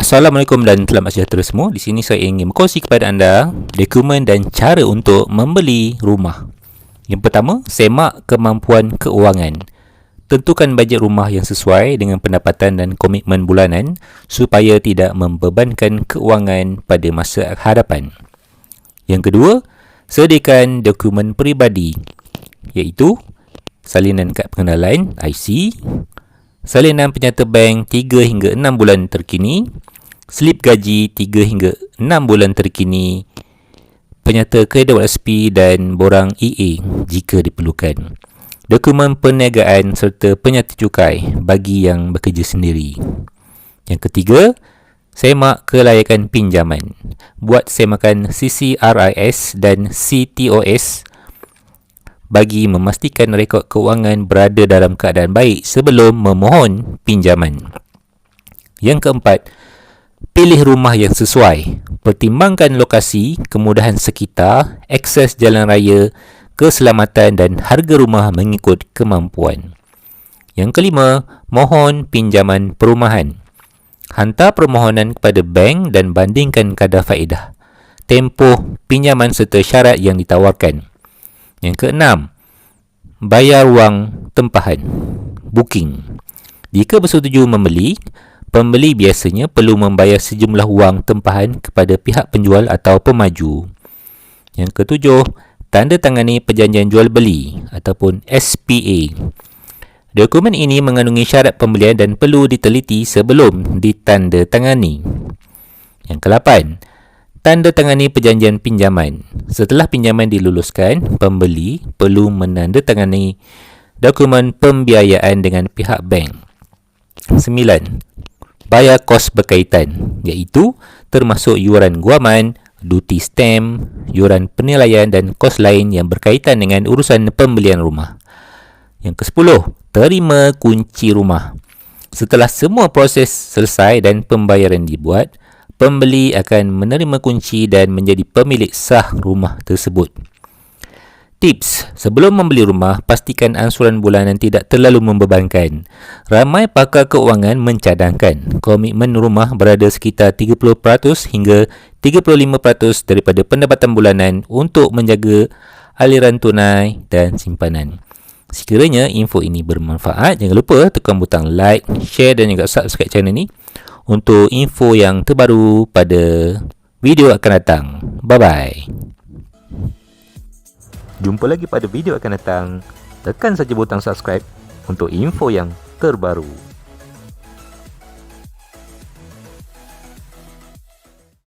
Assalamualaikum dan selamat sejahtera semua. Di sini saya ingin berkongsi kepada anda dokumen dan cara untuk membeli rumah. Yang pertama, semak kemampuan keuangan. Tentukan bajet rumah yang sesuai dengan pendapatan dan komitmen bulanan supaya tidak membebankan keuangan pada masa hadapan. Yang kedua, sediakan dokumen peribadi iaitu salinan kad pengenalan IC, salinan penyata bank 3 hingga 6 bulan terkini, slip gaji 3 hingga 6 bulan terkini, penyata kredit SP dan borang EA jika diperlukan, dokumen perniagaan serta penyata cukai bagi yang bekerja sendiri. Yang ketiga, semak kelayakan pinjaman. Buat semakan CCRIS dan CTOS bagi memastikan rekod keuangan berada dalam keadaan baik sebelum memohon pinjaman. Yang keempat, pilih rumah yang sesuai. Pertimbangkan lokasi, kemudahan sekitar, akses jalan raya, keselamatan dan harga rumah mengikut kemampuan. Yang kelima, mohon pinjaman perumahan. Hantar permohonan kepada bank dan bandingkan kadar faedah, tempoh pinjaman serta syarat yang ditawarkan. Yang keenam, bayar wang tempahan, booking. Jika bersetuju membeli, pembeli biasanya perlu membayar sejumlah wang tempahan kepada pihak penjual atau pemaju. Yang ketujuh, tanda tangani perjanjian jual beli ataupun SPA. Dokumen ini mengandungi syarat pembelian dan perlu diteliti sebelum ditandatangani. Yang kelapan, tanda tangani perjanjian pinjaman. Setelah pinjaman diluluskan, pembeli perlu menandatangani dokumen pembiayaan dengan pihak bank. 9. Bayar kos berkaitan iaitu termasuk yuran guaman, duty stamp, yuran penilaian dan kos lain yang berkaitan dengan urusan pembelian rumah. Yang ke-10, terima kunci rumah. Setelah semua proses selesai dan pembayaran dibuat, pembeli akan menerima kunci dan menjadi pemilik sah rumah tersebut. Tips, sebelum membeli rumah, pastikan angsuran bulanan tidak terlalu membebankan. Ramai pakar keuangan mencadangkan komitmen rumah berada sekitar 30% hingga 35% daripada pendapatan bulanan untuk menjaga aliran tunai dan simpanan. Sekiranya info ini bermanfaat, jangan lupa tekan butang like, share dan juga subscribe channel ini untuk info yang terbaru pada video akan datang. Bye-bye. Jumpa lagi pada video akan datang. Tekan saja butang subscribe untuk info yang terbaru.